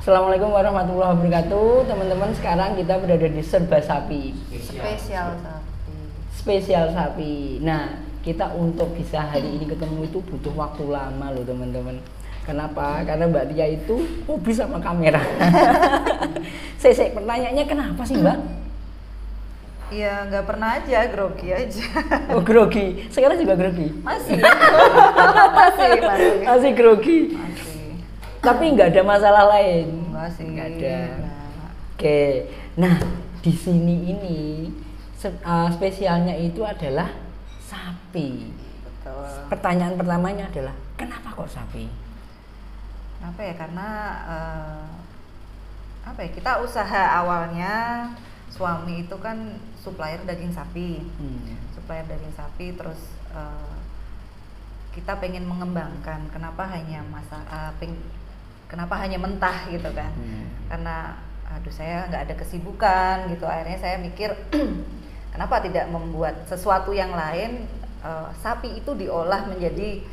Assalamualaikum warahmatullahi wabarakatuh. Teman-teman, sekarang kita berada di Serba Sapi. Spesial sapi. Nah, kita untuk bisa hari ini ketemu itu butuh waktu lama loh teman-teman. Kenapa? Karena Mbak Tia itu hobi sama kamera. Saya pertanyaannya kenapa sih Mbak? Ya nggak pernah aja, grogi aja. Oh grogi, sekarang juga grogi? Masih. Masih grogi? Masih. Tapi nggak ada masalah lain? Enggak sih. Nggak ada. Nah. Oke, nah di sini ini spesialnya itu adalah sapi. Betul. Pertanyaan pertamanya adalah kenapa kok sapi? Kenapa ya? Karena kita usaha awalnya suami itu kan supplier daging sapi, terus kita pengen mengembangkan. Kenapa hanya kenapa hanya mentah gitu kan? Karena saya nggak ada kesibukan gitu. Akhirnya saya mikir kenapa tidak membuat sesuatu yang lain. Sapi itu diolah menjadi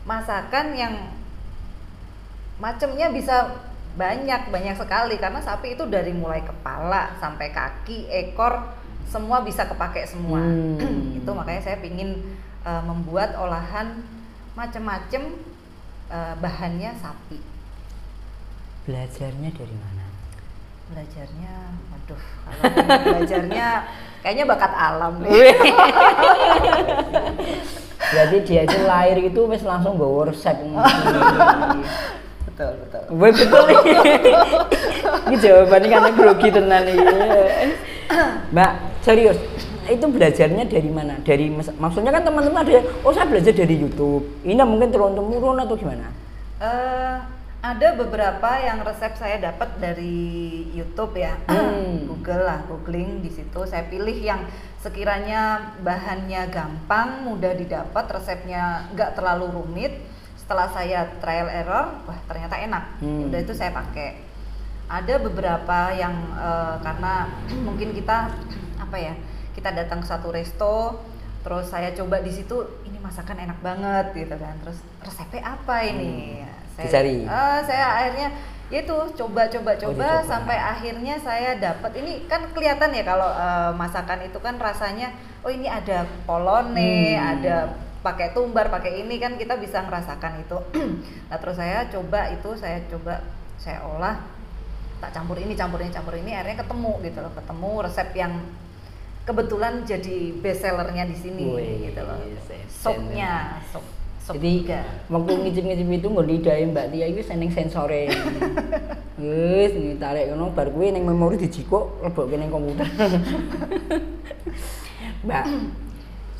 masakan yang macamnya bisa banyak sekali, karena sapi itu dari mulai kepala sampai kaki, ekor, semua bisa kepake semua. Itu makanya saya pingin membuat olahan macam-macam, bahannya sapi. Belajarnya dari mana? Belajarnya kayaknya bakat alam nih. Jadi dia itu lahir itu wes langsung bawa resep. Betul. Betul. Ini jawabannya karena grogi tenan iki. Mbak, serius. Itu belajarnya dari mana? Maksudnya kan teman-teman ada, saya belajar dari YouTube. Ini mungkin turun-temurun atau gimana? Ada beberapa yang resep saya dapat dari YouTube ya. Googling di situ. Saya pilih yang sekiranya bahannya gampang, mudah didapat, resepnya nggak terlalu rumit. Setelah saya trial error, wah ternyata enak. Udah itu saya pakai. Ada beberapa yang karena mungkin kita kita datang ke satu resto, terus saya coba di situ, ini masakan enak banget gitu kan. Terus resepnya apa ini? Saya akhirnya itu coba sampai akhirnya saya dapat. Ini kan kelihatan ya kalau masakan itu kan rasanya, ini ada polone, ada pakai tumbar, pakai ini kan kita bisa ngerasakan itu. Nah terus saya coba, saya olah, tak campur ini, akhirnya ketemu gitu loh, resep yang kebetulan jadi best sellernya di sini. Gitu loh. Sop jadi waktu ngicip-ngicip itu nggak lidahin Mbak Tia itu seneng sensore. Wis ditarik ngono bar kuwi ning memori dijikuk lebokke ning komputer. Mbak,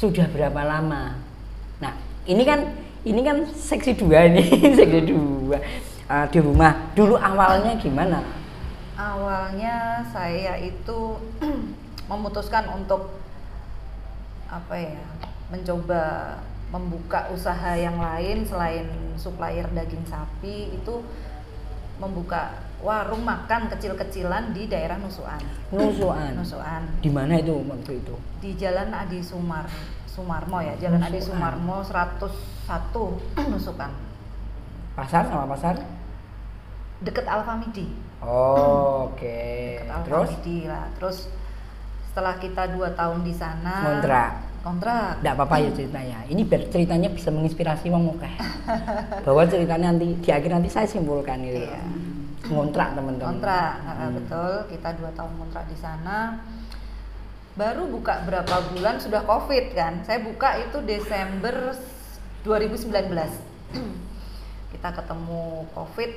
sudah berapa lama? Nah, ini kan seksi 2 ini, seksi 2 di rumah. Dulu awalnya gimana? Awalnya saya itu memutuskan untuk mencoba membuka usaha yang lain selain supplier daging sapi, itu membuka warung makan kecil-kecilan di daerah Nusukan. Di mana itu waktu itu? Di Jalan Adi Sumarmo ya, Jalan Adi Sumarmo 101 Nusukan. Pasar sama pasar? Deket Alfamidi. Oke. Terus setelah kita 2 tahun di sana kontrak. Nggak apa-apa ya ceritanya. Ini ceritanya bisa menginspirasi wong akeh. Bahwa ceritanya nanti di akhir nanti saya simpulkan gitu. Iya. Kontrak teman-teman. Betul. Kita 2 tahun kontrak di sana. Baru buka berapa bulan sudah Covid kan. Saya buka itu Desember 2019. Kita ketemu Covid.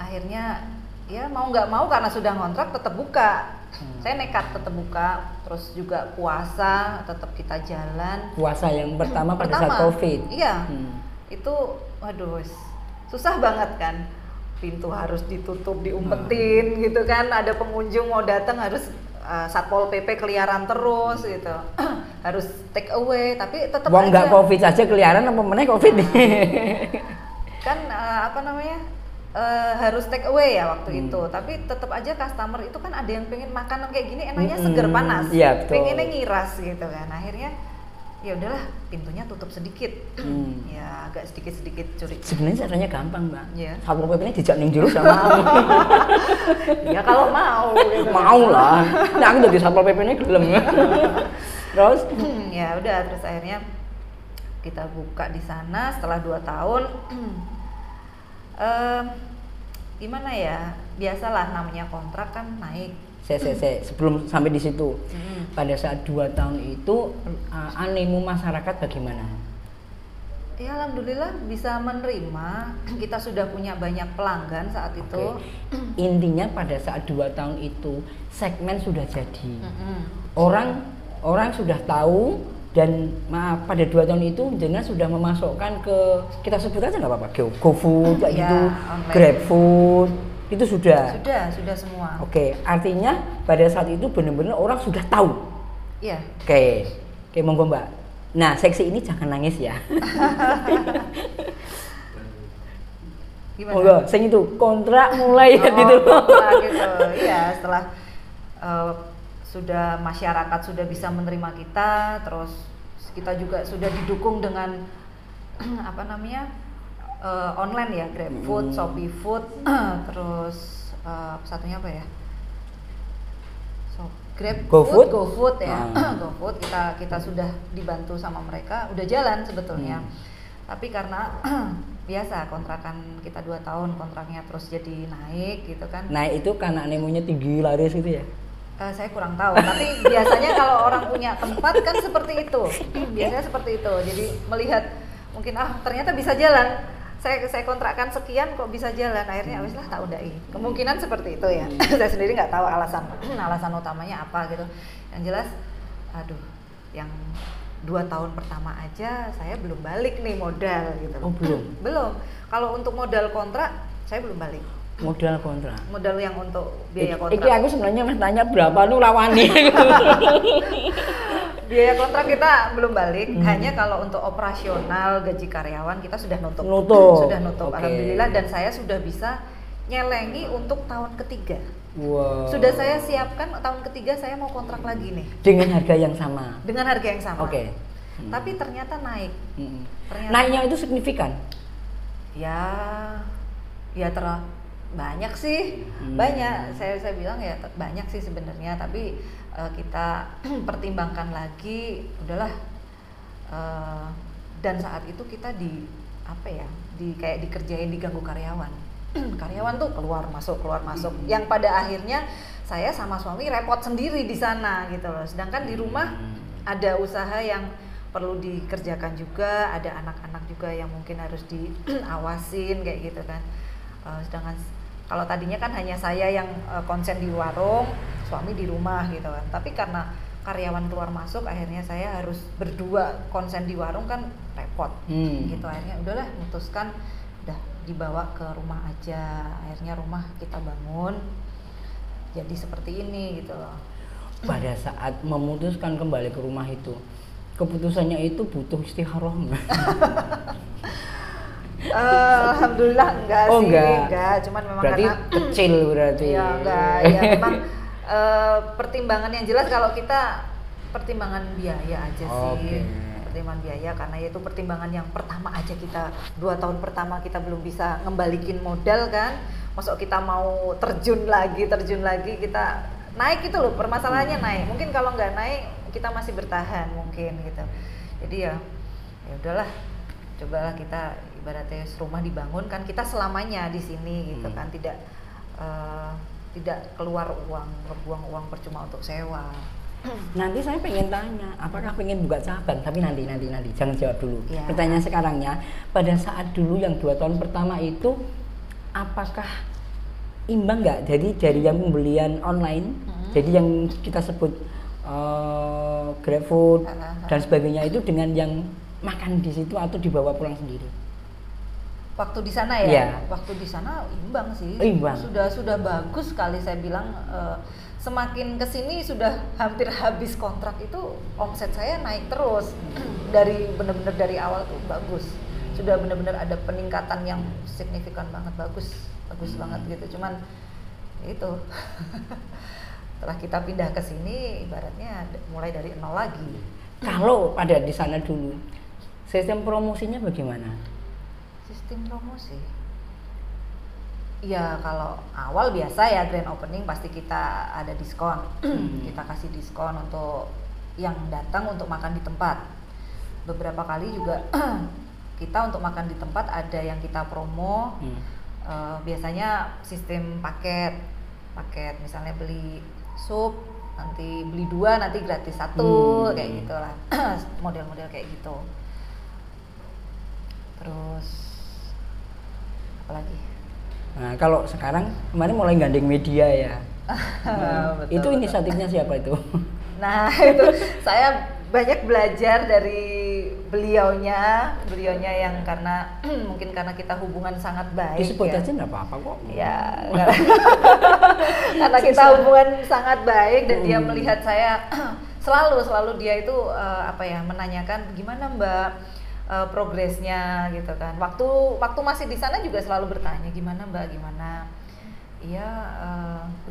Akhirnya ya mau nggak mau karena sudah kontrak tetap buka. Saya nekat tetap buka, terus juga puasa tetap kita jalan. Puasa yang pertama pada saat Covid. Iya. Itu susah banget kan. Pintu harus ditutup, diumpetin gitu kan. Ada pengunjung mau datang harus Satpol PP keliaran terus gitu. Harus take away, tapi tetap aja. Nggak Covid saja keliaran apa meneh Covid nih. Kan harus take away ya waktu itu, tapi tetap aja customer itu kan ada yang pengen makanan kayak gini enaknya seger panas, iya, betul. pengennya ngiras gitu kan. Akhirnya ya udahlah pintunya tutup sedikit. Ya agak sedikit curi. Sebenarnya caranya gampang, Mbak. Iya. Satpol PP ini dijak ning jero sama mau. Ya kalau mau gitu. Mau lah. Nah, aku jadi Satpol PP ini gelem. Terus ya udah, terus akhirnya kita buka di sana setelah 2 tahun. Gimana ya? Biasalah namanya kontrak kan naik. Sebelum sampai di situ, pada saat 2 tahun itu animo masyarakat bagaimana? Ya alhamdulillah bisa menerima. Kita sudah punya banyak pelanggan saat itu. Intinya pada saat 2 tahun itu segmen sudah jadi. Orang sudah tahu dan pada 2 tahun itu jenengan sudah memasukkan ke, kita sebut aja nggak apa-apa, GoFood kayak gitu, GrabFood. Itu sudah semua. Artinya pada saat itu benar-benar orang sudah tahu. Iya. Oke, monggo Mbak. Nah, seksi ini jangan nangis ya. Gimana? Monggo, sing itu kontrak mulai gitu. Kontrak gitu. Iya, setelah sudah masyarakat sudah bisa menerima kita, terus kita juga sudah didukung dengan online ya, GrabFood, Shopee Food, terus satunya apa ya? GoFood ya. GoFood kita sudah dibantu sama mereka, udah jalan sebetulnya. Tapi karena biasa kontrakan kita 2 tahun, kontraknya terus jadi naik gitu kan. Naik itu karena animonya tinggi laris gitu ya? Saya kurang tahu, tapi biasanya kalau orang punya tempat kan seperti itu. Biasanya seperti itu. Jadi melihat mungkin ternyata bisa jalan. Saya kontrakkan sekian kok bisa jalan, akhirnya wis lah tak undai. Kemungkinan seperti itu ya. Saya sendiri nggak tahu alasan utamanya apa gitu. Yang jelas, yang 2 tahun pertama aja saya belum balik nih modal gitu. Oh belum? Belum. Kalau untuk modal kontrak saya belum balik. Modal kontrak? Modal yang untuk biaya kontrak. Iki aku sebenarnya mas tanya berapa lu lawani. Biaya kontrak kita belum balik, hanya kalau untuk operasional gaji karyawan kita sudah nutup. Sudah nutup. Alhamdulillah, dan saya sudah bisa nyelengi untuk tahun ketiga. Wow. Sudah saya siapkan tahun ketiga saya mau kontrak lagi nih. Dengan harga yang sama. Dengan harga yang sama. Tapi ternyata naik. Naiknya itu signifikan. Ya banyak sih, banyak. Saya bilang ya banyak sih sebenarnya, tapi kita pertimbangkan lagi, udahlah. Dan saat itu kita kayak dikerjain, diganggu karyawan. Karyawan tuh keluar masuk. Yang pada akhirnya saya sama suami repot sendiri di sana gitu loh. Sedangkan di rumah ada usaha yang perlu dikerjakan juga, ada anak-anak juga yang mungkin harus diawasin kayak gitu kan. Sedangkan kalau tadinya kan hanya saya yang konsen di warung, suami di rumah gitu kan. Tapi karena karyawan keluar masuk, akhirnya saya harus berdua konsen di warung kan repot. Gitu, akhirnya udahlah memutuskan udah dibawa ke rumah aja. Akhirnya rumah kita bangun jadi seperti ini gitu loh. Pada saat memutuskan kembali ke rumah itu, keputusannya itu butuh istikharah nggak? Alhamdulillah enggak sih, enggak. Cuman memang berarti karena kecil berarti. Ya enggak, ya memang pertimbangan yang jelas kalau kita pertimbangan biaya aja sih. Pertimbangan biaya karena itu pertimbangan yang pertama aja, kita 2 tahun pertama kita belum bisa ngembalikin modal kan. Masuk kita mau terjun lagi kita naik itu loh, permasalahannya naik. Mungkin kalau nggak naik kita masih bertahan mungkin gitu. Jadi ya udahlah, cobalah kita ibaratnya rumah dibangun kan, kita selamanya di sini gitu kan, tidak keluar uang, ngebuang uang percuma untuk sewa. Nanti saya pengen tanya, apakah pengen buka cabang? Tapi nanti jangan jawab dulu. Ya. Pertanyaan sekarangnya, pada saat dulu yang 2 tahun pertama itu, apakah imbang nggak? Jadi dari yang pembelian online, jadi yang kita sebut GrabFood dan sebagainya itu dengan yang makan di situ atau dibawa pulang sendiri? Waktu di sana ya? Yeah. Waktu di sana imbang sih. Imbang. Sudah bagus sekali, saya bilang. Semakin kesini sudah hampir habis kontrak itu omset saya naik terus. Dari benar-benar dari awal tuh bagus. Sudah benar-benar ada peningkatan yang signifikan banget, bagus banget gitu. Cuman itu setelah kita pindah ke sini ibaratnya mulai dari nol lagi. Kalau ada di sana dulu, sistem promosinya bagaimana? Sistem promosi? Ya kalau awal biasa ya grand opening pasti kita ada diskon. Kita kasih diskon untuk yang datang untuk makan di tempat. Beberapa kali juga kita untuk makan di tempat ada yang kita promo. Biasanya sistem paket misalnya beli sup nanti beli 2 nanti gratis 1 kayak gitulah. Model-model kayak gitu. Terus apa lagi? Nah, kalau sekarang kemarin mulai gandeng media ya. Betul, itu inisiatifnya siapa itu? Nah, itu saya banyak belajar dari beliaunya yang karena mungkin karena kita hubungan sangat baik. Disebut ya. aja nggak apa-apa kok. Ya, karena kita hubungan sangat baik dan dia melihat saya selalu dia itu menanyakan gimana Mbak progresnya gitu kan. Waktu masih di sana juga selalu bertanya gimana Mbak, gimana. Iya,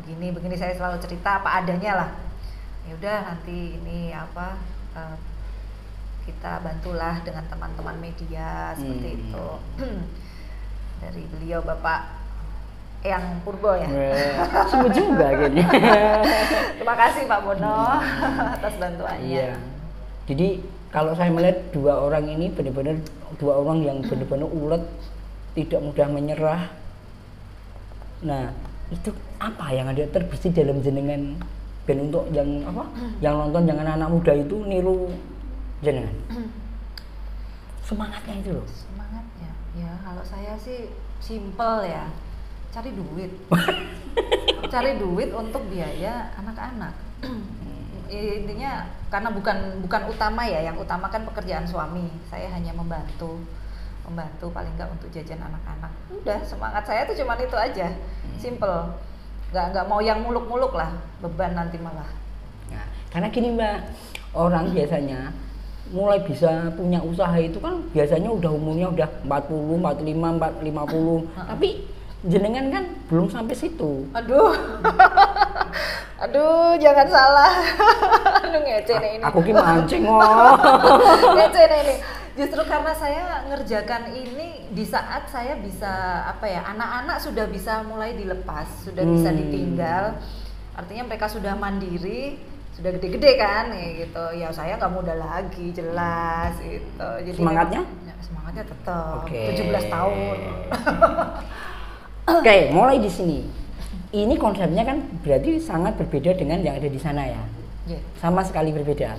begini saya selalu cerita apa adanya lah. Ya udah nanti ini kita bantulah dengan teman-teman media seperti itu. Dari beliau Bapak Eyang Purbo ya. Sebut juga gini. Terima kasih Pak Bono atas bantuannya. Iya. Jadi kalau saya melihat dua orang ini benar-benar dua orang yang benar-benar ulet, tidak mudah menyerah. Nah, itu apa yang ada terbersih dalam jenengan ben untuk yang yang nonton yang anak-anak muda itu niru jenengan? Semangatnya itu loh. Semangatnya. Ya, kalau saya sih simple ya. Cari duit. Cari duit untuk biaya anak-anak. Intinya karena bukan utama ya, yang utama kan pekerjaan suami. Saya hanya membantu paling nggak untuk jajan anak-anak. Udah, semangat saya tuh cuma itu aja. Simple. Nggak mau yang muluk-muluk lah, beban nanti malah. Nah, karena gini Mbak, orang biasanya mulai bisa punya usaha itu kan biasanya udah umurnya udah 40, 45, 50. Tapi jenengan kan belum sampai situ. Aduh, jangan salah. Aduh, ngece nih ini. Aku ki mancing Ngece nih ini. Justru karena saya ngerjakan ini di saat saya bisa anak-anak sudah bisa mulai dilepas, sudah bisa ditinggal. Artinya mereka sudah mandiri, sudah gede-gede kan, gitu. Ya saya nggak muda lagi, jelas gitu. Jadi semangatnya? Semangatnya tetap. 17 17 tahun. Oke, mulai di sini. Ini konsepnya kan berarti sangat berbeda dengan yang ada di sana ya. Yeah. Sama sekali berbeda.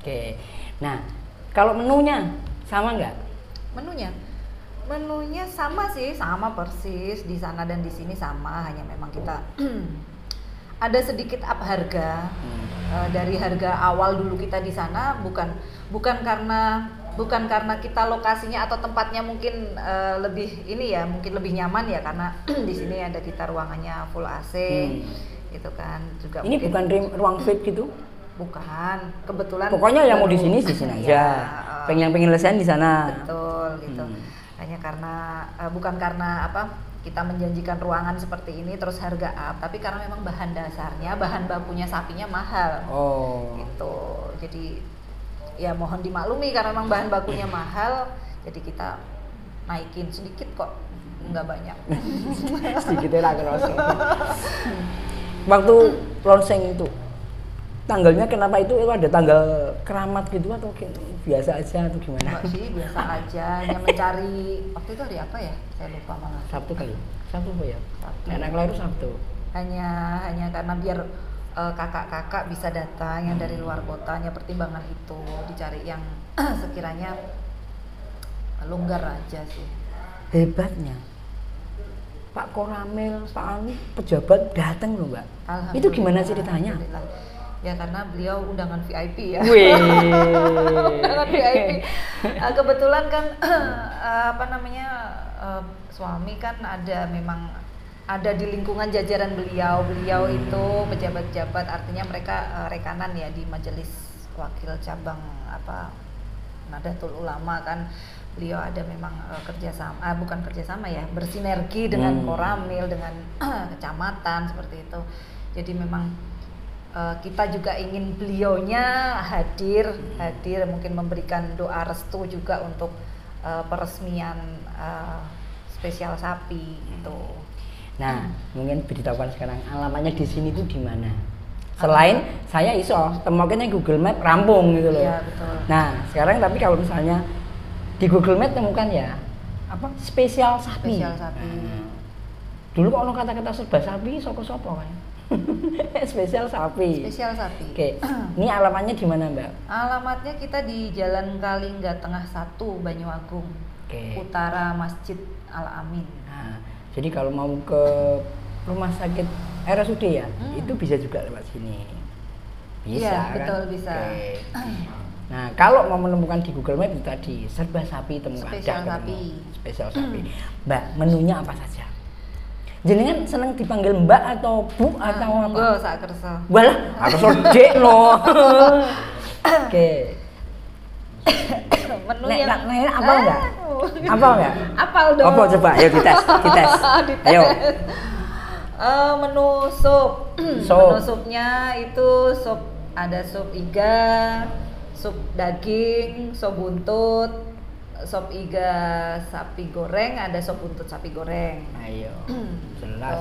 Oke. Nah, kalau menunya sama nggak? Menunya sama sih, sama persis di sana dan di sini sama, hanya memang kita ada sedikit up harga. Dari harga awal dulu kita di sana bukan karena kita lokasinya atau tempatnya mungkin mungkin lebih nyaman ya, karena di sini ada kita ruangannya full AC gitu kan. Juga ini bukan ruang VIP gitu? Bukan, kebetulan pokoknya yang mau di sini aja. Ya, pengen lesehan di sana. Betul gitu. Hanya karena bukan karena kita menjanjikan ruangan seperti ini terus harga up, tapi karena memang bahan dasarnya, bahan bakunya sapinya mahal. Gitu. Jadi ya mohon dimaklumi karena memang bahan bakunya mahal, jadi kita naikin sedikit kok, nggak banyak. Sedikitnya lah kerasa. Waktu launching itu tanggalnya kenapa itu ada tanggal keramat gitu atau biasa aja atau gimana? Enggak sih, biasa aja, hanya mencari waktu itu hari apa ya? Saya lupa malah. Sabtu kali. Sabtu apa ya? Sabtu. Nenek lahir Sabtu. Hanya karena biar kakak-kakak bisa datang yang dari luar kota, hanya pertimbangan itu, dicari yang sekiranya longgar aja sih. Hebatnya Pak Koramil, Pak Anu, pejabat datang loh Mbak. Itu gimana ceritanya? Ya karena beliau undangan VIP ya. Undangan VIP. Kebetulan kan suami kan memang ada di lingkungan jajaran beliau itu pejabat-pejabat, artinya mereka rekanan ya di majelis wakil cabang Nahdlatul Ulama kan. Beliau ada memang kerjasama ya, bersinergi dengan Koramil, dengan kecamatan seperti itu. Jadi memang kita juga ingin beliaunya hadir mungkin memberikan doa restu juga untuk peresmian spesial sapi itu. Nah, mungkin beritahukan sekarang alamatnya di sini tuh di mana? Selain saya iso temokinnya Google Map rampung gitu loh. Iya, betul. Nah, sekarang tapi kalau misalnya di Google Map temukan ya apa spesial sapi. Spesial sapi. Dulu kok ono kata-kata serba sapi soko-soko kan. Spesial sapi. Spesial sapi. Oke. Ini alamatnya di mana, Mbak? Alamatnya kita di Jalan Kalingga Tengah 1, Banyuagung. Oke. Utara Masjid Al Amin. Nah, jadi kalau mau ke rumah sakit RSUD ya, itu bisa juga lewat sini. Bisa Iya, kan? betul bisa. Oke. Nah, kalau mau menemukan di Google Map itu tadi serba sapi temukan. Spesial Dah, sapi. Spesial sapi. Mbak, menunya apa saja? Jenengan seneng dipanggil Mbak atau Bu atau apa? Enggak, sak kersa. Walah, aku sodek loh. Oke. Menu Nek, yang nek, apa enggak? Apa enggak? Apal dong. Apa coba? Ayo dites. Dites. Ayo. Menu sup. Sup. Menu supnya itu sup, ada sup iga, sup daging, sup buntut, sup iga sapi goreng, ada sup buntut sapi goreng. Ayo. Jelas.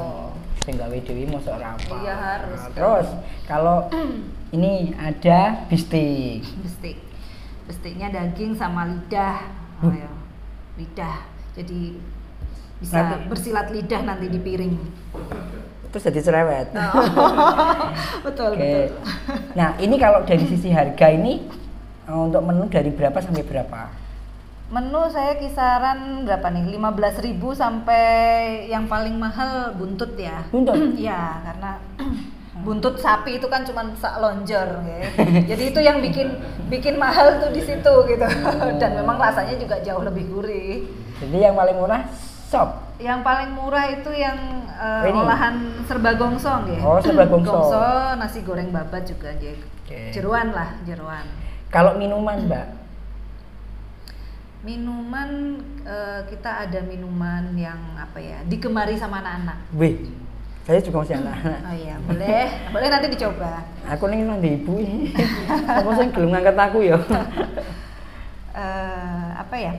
Sing gawe dhewe mosok ora apa. Iya, harus. Terus kalau ini ada bistik. Bestiknya daging sama lidah. Ayo. Lidah. Jadi bisa Nanti. bersilat lidah nanti di piring. Terus jadi cerewet. Betul, Oke. betul. Nah, ini kalau dari sisi harga ini untuk menu dari berapa sampai berapa? Menu saya kisaran berapa nih? 15.000 sampai yang paling mahal buntut ya. Buntut? Iya, karena buntut sapi itu kan cuma sak lonjor ya. Jadi itu yang bikin mahal tuh di situ gitu. Dan memang rasanya juga jauh lebih gurih. Jadi yang paling murah sop. Yang paling murah itu yang Ini? olahan serba gongsong ya. Oh, serba gongso. Gongso, nasi goreng babat juga ya. Oke. Jeruan lah, jeruan. Kalau minuman, Mbak? Minuman kita ada minuman yang apa ya, digemari sama anak-anak. Wih, saya juga masih anak-anak. Oh iya, boleh nanti dicoba. Aku nih nang ibu ini. Apa sih gelem ngangkat aku ya? Apa ya?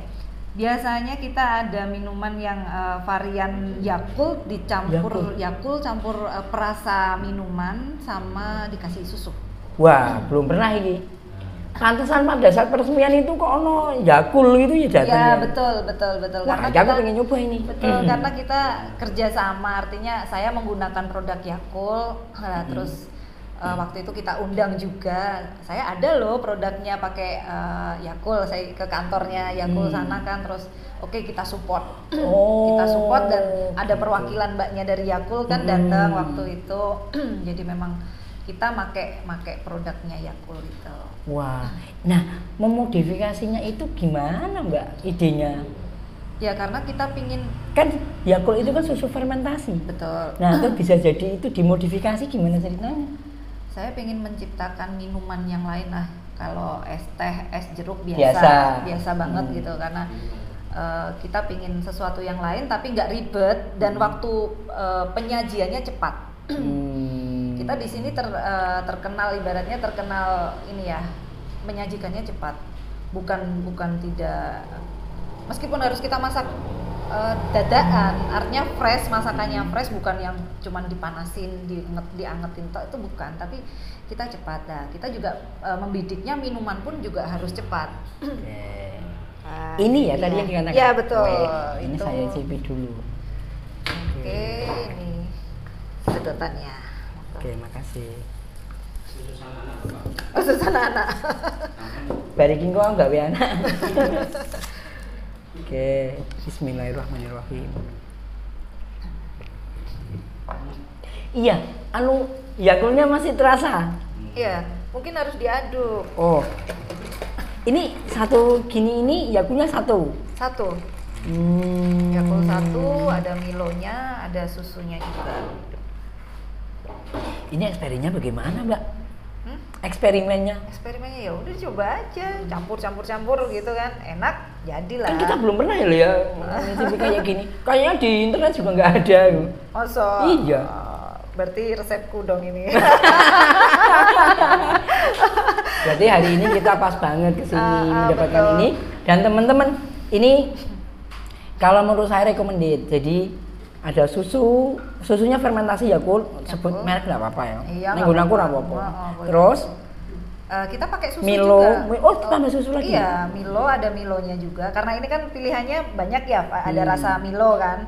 Biasanya kita ada minuman yang varian Yakult dicampur Yakult campur perasa minuman sama dikasih susu. Wah, belum pernah ini. Pantesan pada saat peresmian itu kok ono Yakult gitu ya datangnya. Ya betul. Wah, Karena aku pengen nyoba ini. Betul, karena kita kerjasama, artinya saya menggunakan produk Yakult, terus waktu itu kita undang juga, saya ada loh produknya pakai Yakult, saya ke kantornya Yakult sana kan, terus oke, kita support, kita support dan ada perwakilan mbaknya dari Yakult kan datang waktu itu, jadi memang kita make produknya Yakult itu. Wah, nah memodifikasinya itu gimana Mbak idenya? Ya karena kita pingin, Kan Yakult itu kan susu fermentasi. betul. Nah, itu bisa jadi itu dimodifikasi gimana ceritanya? Saya pengen menciptakan minuman yang lain lah. Kalau es teh, es jeruk biasa banget gitu, karena kita pingin sesuatu yang lain tapi nggak ribet dan waktu penyajiannya cepat. Kita di sini terkenal, ibaratnya terkenal ini ya, menyajikannya cepat, bukan tidak, meskipun harus kita masak dadaan, artinya fresh, masakannya fresh, bukan yang cuman dipanasin, diangetin itu bukan, tapi kita cepat. Nah, kita juga membidiknya minuman pun juga harus cepat. Oke. Ini ya tadi yang dikatakan. Ya betul. Ini itu. saya cipin dulu. Oke, ini sedotannya. Oke, makasih. Oh, susun anak. Barikin kok enggak we anak. Oke, bismillahirrahmanirrahim. Iya, Yakultnya masih terasa. Iya, mungkin harus diaduk. Oh, ini satu gini ini Yakultnya satu. Yakult satu, ada Milonya, ada susunya juga. Ini eksperimennya bagaimana, Mbak? Eksperimennya? Eksperimennya ya udah coba aja, campur gitu kan, enak, jadilah. Kan kita belum pernah ya nyicipi kayak gini. Kayaknya di internet juga nggak ada. Masa? Iya. Berarti resepku dong ini. Berarti hari ini kita pas banget kesini mendapatkan betul. ini. Dan teman-teman, ini kalau menurut saya recommended. Jadi ada susunya fermentasi Yakult, sebut merek nggak apa-apa ya. Iya, Ning nggon aku ora apa-apa. boleh. Terus kita pakai susu Milo, juga. oh tambah susu lagi. Iya, Milo ada Milonya juga. Karena ini kan pilihannya banyak ya, Pak. Ada rasa Milo kan.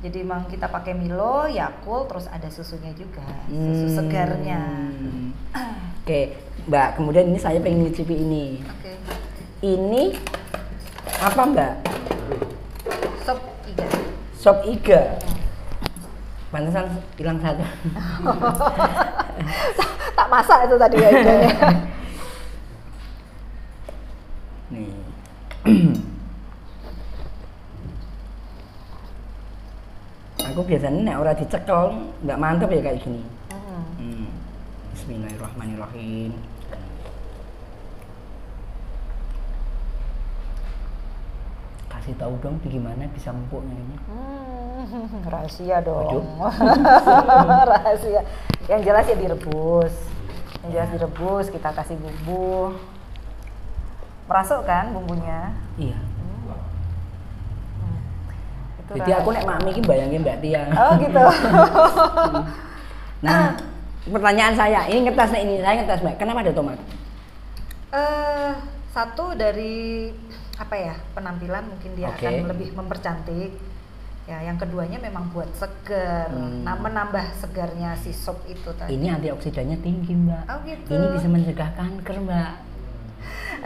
Jadi emang kita pakai Milo, Yakult, terus ada susunya juga, susu segarnya. Oke, Mbak. Kemudian ini saya pengen nyicipi ini. Oke. Ini apa Mbak? Sop iga. Sop iga. Pantesan hilang satu. Tak masak itu tadi ya iganya. Nih. Aku biasanya nek ora dicekel nggak mantep ya kayak gini. Bismillahirrahmanirrahim. Kasih tahu dong gimana bisa empuknya ini. Rahasia dong. Waduh. Rahasia. Yang jelas ya direbus. Yang jelas direbus, kita kasih bumbu. Merasuk kan bumbunya? Iya. Itu Jadi aku nek mami iki bayangin Mbak Tia. Oh gitu. Nah, pertanyaan saya, ini ngetasnya ini, saya ngetas Mbak. Kenapa ada tomat? Satu dari apa ya, penampilan mungkin dia Oke. akan lebih mempercantik. Ya, yang keduanya memang buat segar. Nah, menambah segarnya si sop itu tadi. Ini antioksidannya tinggi Mbak. Oh gitu. Ini bisa mencegah kanker Mbak.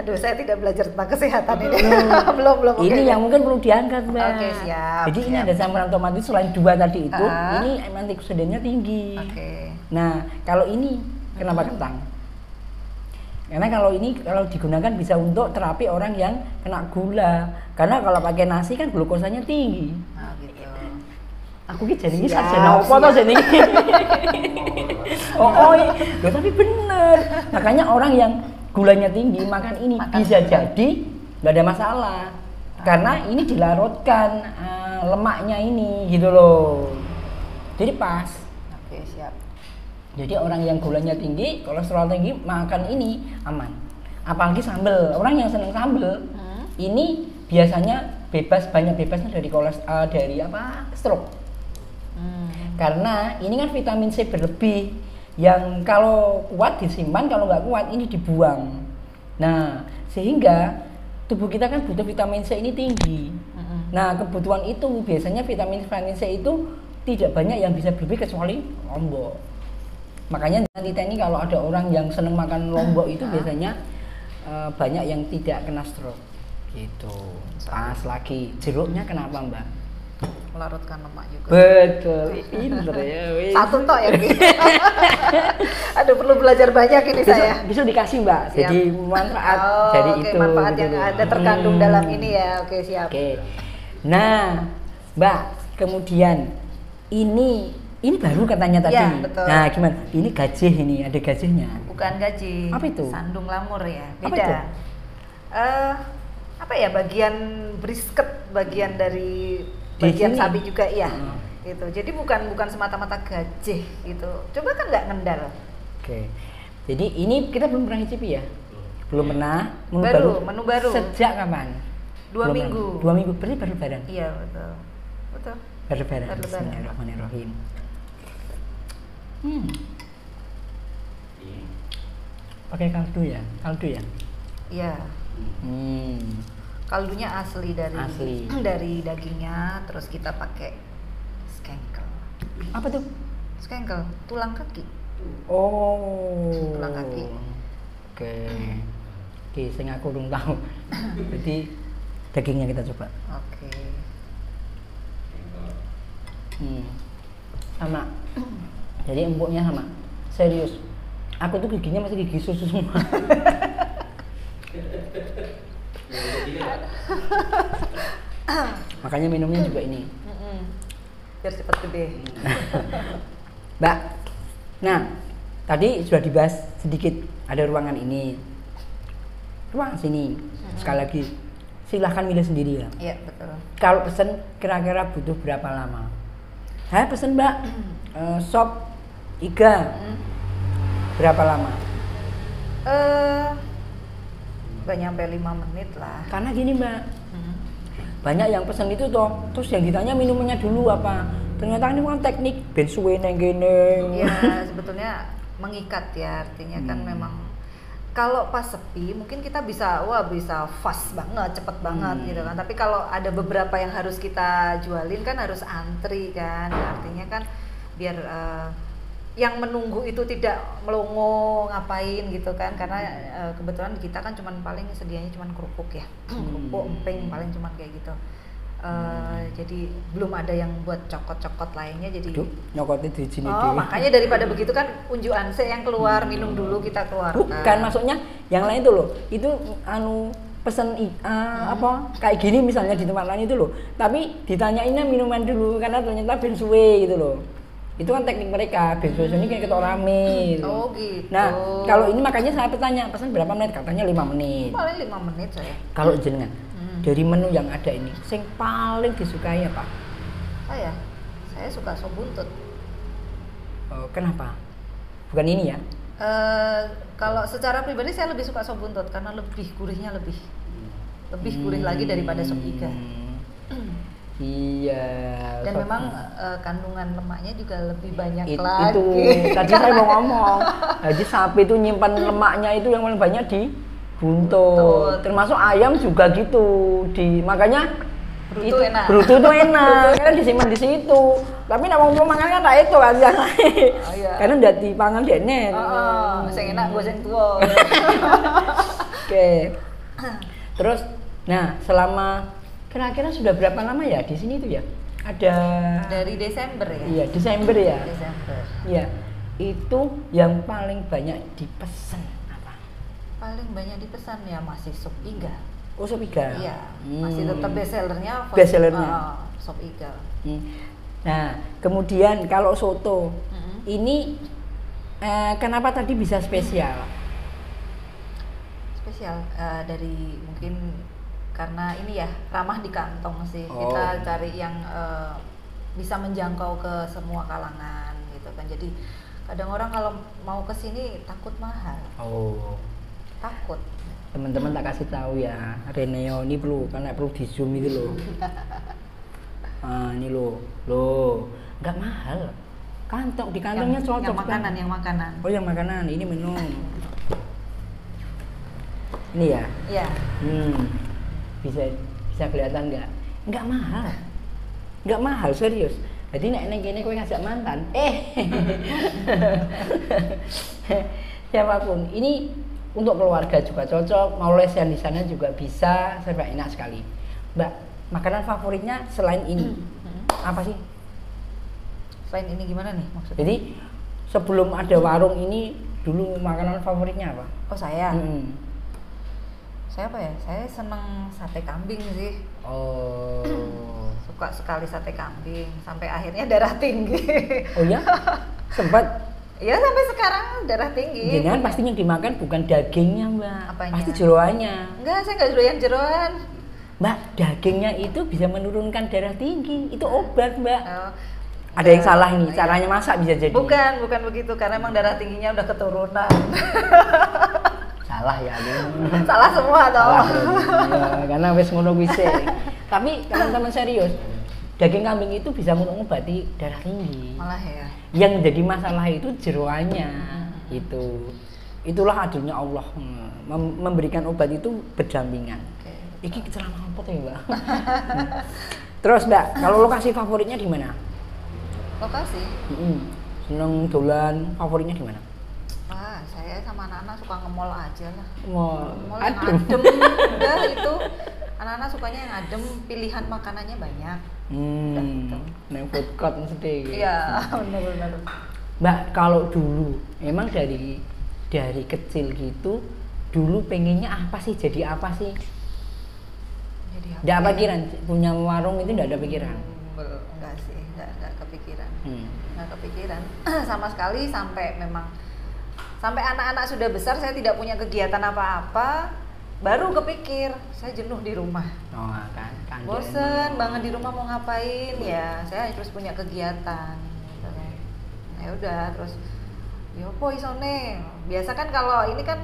Aduh, saya tidak belajar tentang kesehatan ini. belum. Ini oke. yang mungkin perlu diangkat Mbak. Oke, siap, Jadi ini siap. ada campuran tomat itu selain dua tadi itu, Ah. ini antioksidannya tinggi. Oke. Nah, kalau ini kenapa kentang? Karena kalau ini kalau digunakan bisa untuk terapi orang yang kena gula. Karena kalau pakai nasi kan glukosanya tinggi. Nah, gitu. Aku ki jenenge Siap, sarjana apa to siap. jenenge? Oh, loh, tapi bener. Makanya orang yang gulanya tinggi makan ini bisa jadi nggak ada masalah. Karena ini dilarutkan lemaknya ini gitu loh. Jadi pas. Oke, siap. Jadi orang yang gulanya tinggi, kolesterol tinggi makan ini aman. Apalagi sambel. Orang yang seneng sambel ini biasanya banyak bebasnya dari dari stroke. Karena ini kan vitamin C berlebih yang kalau kuat disimpan, kalau nggak kuat ini dibuang. Nah, sehingga tubuh kita kan butuh vitamin C ini tinggi. Nah, kebutuhan itu biasanya vitamin C itu tidak banyak yang bisa berlebih kecuali lombok. Makanya nanti ini kalau ada orang yang seneng makan lombok itu biasanya banyak yang tidak kena stroke. Gitu. Pas lagi. Jeruknya kenapa Mbak? Melarutkan lemak juga. Betul, pinter ya. Wis. Satu tok ya. Aduh, perlu belajar banyak ini saya. Bisa dikasih Mbak. Siap. Jadi manfaat Oh, dari oke, itu. manfaat gitu yang loh. ada terkandung dalam ini ya. Oke, siap. Oke. Nah, Mbak, kemudian ini baru katanya tadi. Ya, betul. Nah, gimana? Ini gajih ini, ada gajihnya. Bukan gaji. Apa itu? Sandung lamur ya. Apa Beda. itu? Apa ya, bagian brisket, bagian dari Di bagian sini? sapi juga iya. Hmm. Gitu. Jadi bukan semata-mata gajih gitu. Coba kan nggak ngendal. Oke. Jadi ini kita belum pernah ngicipi ya? Belum pernah. Menu baru. Sejak kapan? 2 Belum minggu. pernah. 2 minggu, berarti baru lebaran. Iya, betul. Betul. Baru lebaran. Baru lebaran. Bismillahirrahmanirrahim. Pakai kaldu ya? Kaldu ya? Iya. Kaldunya asli Asli. dari dagingnya, terus kita pakai skenkel. Apa tuh? Skenkel, tulang kaki. Oh. Tulang kaki. Oke. Oke, sing aku belum tahu. Berarti dagingnya kita coba. Oke. Sama. Jadi empuknya sama. Serius. Aku tuh giginya masih gigi susu semua. Makanya minumnya juga ini. Biar cepat gede. Mbak. Nah, tadi sudah dibahas sedikit ada ruangan ini. Ruangan sini. Sekali lagi silahkan milih sendiri ya. Iya, betul. Kalau pesen kira-kira butuh berapa lama? Saya pesen Mbak sop iga. Berapa lama? Gak nyampe 5 menit lah. Karena gini Mbak, banyak yang pesen itu toh, terus yang ditanya minumannya dulu apa? Ternyata ini kan teknik ben suwe neng kene. Ya sebetulnya mengikat ya, artinya kan memang kalau pas sepi mungkin kita bisa fast banget, cepet banget gitu kan. Tapi kalau ada beberapa yang harus kita jualin kan harus antri kan, artinya kan biar yang menunggu itu tidak melongo ngapain gitu kan, karena kebetulan kita kan cuman paling sedianya cuman kerupuk ya, kerupuk emping paling cuman kayak gitu. Jadi belum ada yang buat cokot-cokot lainnya, jadi nyokotnya di sini makanya daripada begitu kan unjuan yang keluar, minum dulu kita keluar. Bukan, maksudnya yang lain tuh loh, itu pesen apa kayak gini misalnya di tempat lain itu loh, tapi ditanyainnya minuman dulu karena ternyata ben suwe gitu loh. Itu kan teknik mereka, besok ini kayak ketok rame gitu. Oh gitu. Nah, kalau ini makanya saya bertanya, pesan berapa menit? Katanya 5 menit. Paling 5 menit saya. Kalau jenengan, dari menu yang ada ini, yang paling disukai apa? Saya suka sop buntut. Oh, kenapa? Bukan ini ya? Kalau secara pribadi saya lebih suka sop buntut karena gurihnya lebih gurih lagi daripada sop iga. Iya. Dan memang kandungan lemaknya juga lebih banyak lagi. Itu tadi saya mau ngomong. Jadi sapi itu nyimpan lemaknya itu yang paling banyak di buntut. Termasuk ayam juga gitu. Makanya Bruto enak. Bruto itu enak karena disimpan di situ. Tapi nek wong mangan kan ra itu kan yang lain. Iya. Karena udah dipangan dene. Sing enak gue sing tuwa. Oke. Terus nah, selama kira-kira sudah berapa lama ya di sini tuh ya? Ada dari Desember ya? Iya, Desember ya. Desember. Iya. Itu yang paling banyak dipesan apa? Paling banyak dipesan ya masih sop iga. Oh, sop iga. Iya, masih tetap bestsellernya. Sop iga. Nah, kemudian kalau soto, ini kenapa tadi bisa spesial? Spesial dari mungkin karena ini ya ramah di kantong sih. Kita cari yang bisa menjangkau ke semua kalangan gitu kan. Jadi kadang orang kalau mau ke sini takut mahal. Takut. Teman-teman tak kasih tahu ya, Reneo ini perlu di zoom itu loh. Ini loh, nggak mahal. Di kantongnya cocok. Yang makanan. Oh, yang makanan, ini minum. Ini ya? Iya. Bisa kelihatan nggak mahal. Nggak mahal, serius. Jadi nek kene kowe ngajak mantan, siapapun. Ini untuk keluarga juga cocok, mau lesehan di sana juga bisa, serba enak sekali. Mbak, makanan favoritnya selain ini apa sih? Selain ini gimana nih maksudnya? Jadi sebelum ada warung ini dulu makanan favoritnya apa? Oh saya? Saya apa ya? Saya seneng sate kambing sih. Suka sekali sate kambing, sampai akhirnya darah tinggi. Oh ya? Sempat? Iya, sampai sekarang darah tinggi. Jadi kan pasti yang dimakan bukan dagingnya Mbak. Apanya? Pasti jeroannya. Enggak, saya nggak doyan jeroan. Mbak, dagingnya itu bisa menurunkan darah tinggi. Itu obat Mbak. Ada yang salah ini, caranya masak bisa jadi. Bukan begitu, karena emang darah tingginya udah keturunan. Salah ya, salah semua toh. Ya, karena wis ngono wis. Tapi teman-teman serius, daging kambing itu bisa mengobati darah tinggi. Malah ya. Yang jadi masalah itu jeroannya. Itulah adilnya Allah memberikan obat itu berdampingan. Iki kecelakaan apa ya Mbak? Terus Mbak, kalau lokasi favoritnya di mana? Lokasi? Seneng dolan, favoritnya di mana? Saya sama anak-anak suka nge-mall aja lah. Mall yang adem. Udah itu. Anak-anak sukanya yang adem, pilihan makanannya banyak. Neng food court sedih. Iya, benar. Mbak, kalau dulu emang dari kecil gitu, dulu pengennya apa sih? Jadi apa sih? Nggak ada pikiran punya warung itu nggak ada pikiran? Enggak sih, nggak kepikiran. Nggak kepikiran sama sekali sampai anak-anak sudah besar saya tidak punya kegiatan apa-apa. Baru kepikir, saya jenuh di rumah. Kan. Bosen banget di rumah mau ngapain ya? Saya harus punya kegiatan. Gitu kan. Ya udah, terus Ya apa isone? Biasa kan kalau ini kan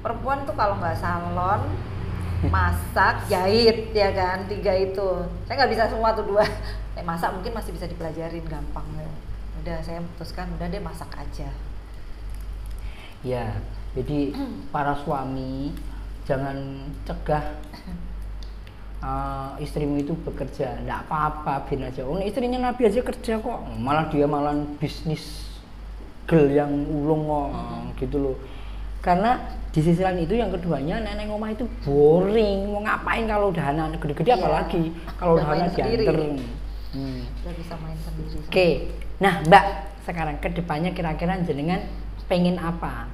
perempuan tuh kalau nggak salon, masak, jahit ya kan, 3 itu. Saya nggak bisa semua tuh 2. Masak mungkin masih bisa dipelajarin gampang ya. Udah saya memutuskan udah deh masak aja. Ya, jadi para suami jangan cegah istrimu itu bekerja, enggak apa-apa, bin aja. Oh, istrinya Nabi aja kerja kok, malah dia malah bisnis gel yang ulung kok, gitu loh. Karena di sisi lain itu yang keduanya nenek omah itu boring, mau ngapain kalau udah anak gede-gede apalagi kalau udah anak diantar. Udah bisa main sendiri. Oke, nah Mbak, sekarang kedepannya kira-kira jenengan pengen apa?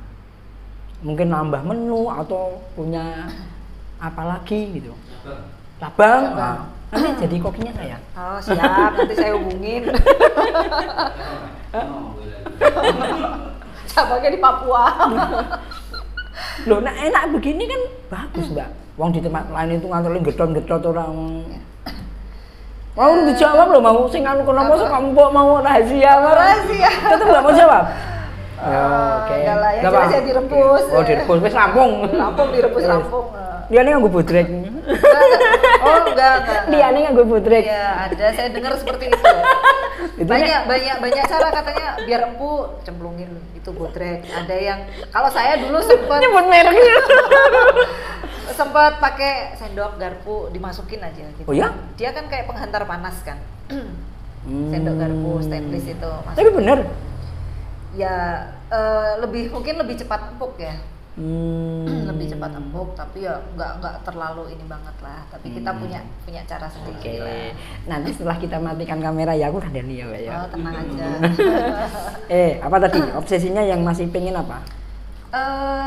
Mungkin nambah menu atau punya apa lagi gitu? Labang, nanti jadi kokinya saya. Oh siap, nanti saya hubungin. Cabangnya di Papua. Loh, nah enak begini kan bagus Mbak. Wong di tempat lain itu nganterin gedon-gedot orang. Mau dijawab loh, mau sing anu kono mosok kamu mau rahasia. Rahasia. Tetep enggak mau jawab. Oke. Enggak lah, yang jelas ya direbus. Oh, direbus wis rampung. Rampung direbus rampung. Dia nih nganggo bodrek. Oh, enggak. Dia nih nganggo bodrek. Iya, ada saya dengar seperti itu. Banyak cara katanya biar empuk cemplungin itu bodrek. Ada yang kalau saya dulu sempat nyebut merek. Sempat pakai sendok garpu dimasukin aja gitu. Oh ya? Dia kan kayak penghantar panas kan. Sendok garpu stainless itu. Tapi bener. Ya mungkin lebih cepat empuk ya. Lebih cepat empuk, tapi ya nggak terlalu ini banget lah. Tapi kita punya cara sendiri lah. Nanti setelah kita matikan kamera ya aku kandani ya Mbak ya. Oh tenang aja. Apa tadi obsesinya yang masih pengen apa?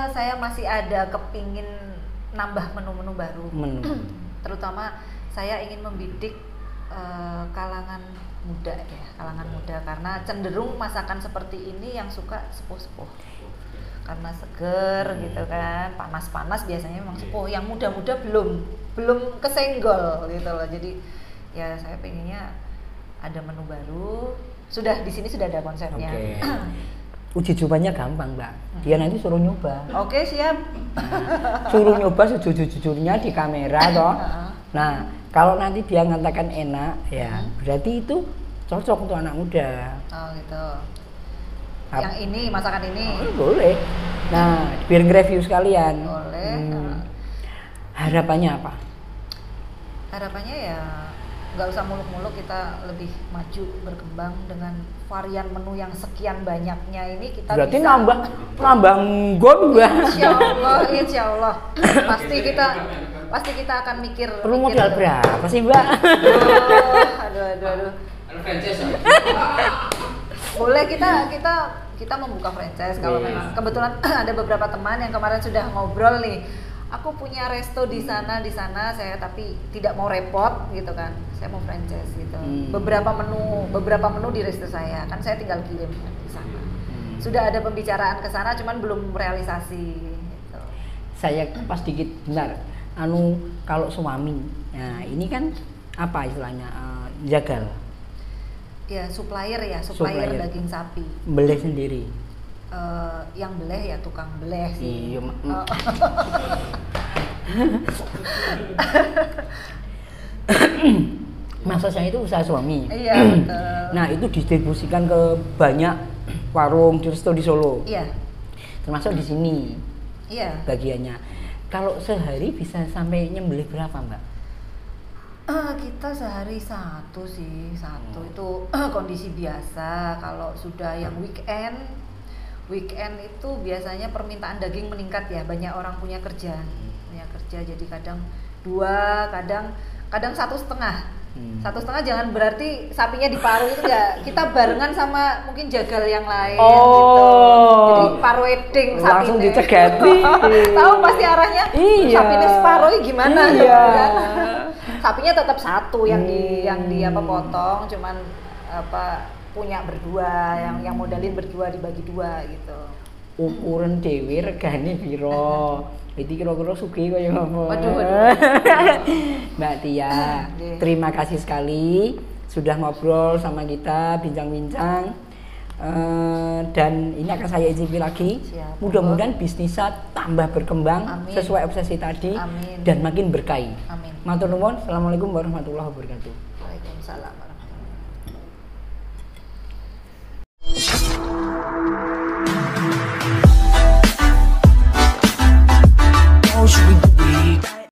Saya masih ada kepingin nambah menu-menu baru. Terutama saya ingin membidik kalangan muda karena cenderung masakan seperti ini yang suka sepuh-sepuh. Karena seger gitu kan, panas-panas biasanya memang sepuh, yang muda-muda belum kesenggol gitu loh. Jadi ya saya pengennya ada menu baru. Di sini sudah ada konsepnya. Uji cobanya gampang Mbak, dia nanti suruh nyoba. Oke siap. Suruh nyoba sejujur-jujurnya di kamera toh. Nah kalau nanti dia mengatakan enak ya berarti itu cocok untuk anak muda. Oh gitu. Yang ini, masakan ini? Boleh. Nah, biar nge-review sekalian. Boleh. Harapannya apa? Harapannya ya nggak usah muluk-muluk, kita lebih maju berkembang dengan varian menu yang sekian banyaknya ini kita berarti bisa nambah nggon Mbak. Insya Allah. pasti kita akan mikir. Perlu modal berapa sih Mbak? Aduh. Boleh kita membuka franchise kalau memang kebetulan ada beberapa teman yang kemarin sudah ngobrol nih. Aku punya resto di sana saya tapi tidak mau repot gitu kan. Saya mau franchise gitu. Beberapa menu di resto saya kan saya tinggal kirim di sana. Sudah ada pembicaraan ke sana cuman belum realisasi gitu. Saya pas dikit benar. Kalau suami. Nah, ini kan apa istilahnya? Jagal. Ya supplier daging sapi. Beleh sendiri. Yang beleh ya tukang beleh sih. Iya. Maksudnya itu usaha suami. Iya betul. Nah itu didistribusikan ke banyak warung di resto di Solo. Iya. Termasuk di sini. Iya. Bagiannya. Kalau sehari bisa sampai nyembelih berapa Mbak? Kita sehari satu itu kondisi biasa. Kalau sudah yang weekend itu biasanya permintaan daging meningkat ya, banyak orang punya kerja jadi kadang 2, kadang 1,5. 1,5 jangan berarti sapinya diparuh itu ya, kita barengan sama mungkin jagal yang lain gitu. Jadi paruh eding sapinya. Langsung dicegati. Tahu pasti arahnya. Iya. Sapinya separuh gimana iya. gitu kan. Sapinya tetap satu yang di potong, cuman punya berdua, yang modalin berdua dibagi 2 gitu. Ukuran dewe regane piro? Iki kira-kira sugih kaya ngopo. Waduh. Mbak Tia, terima kasih sekali sudah ngobrol sama kita, bincang-bincang. Dan ini akan saya icipi lagi. Siap. Mudah-mudahan bisnisnya tambah berkembang. Amin. Sesuai obsesi tadi. Amin. Dan makin berkahi. Amin. Matur nuwun. Assalamualaikum warahmatullahi wabarakatuh. Waalaikumsalam.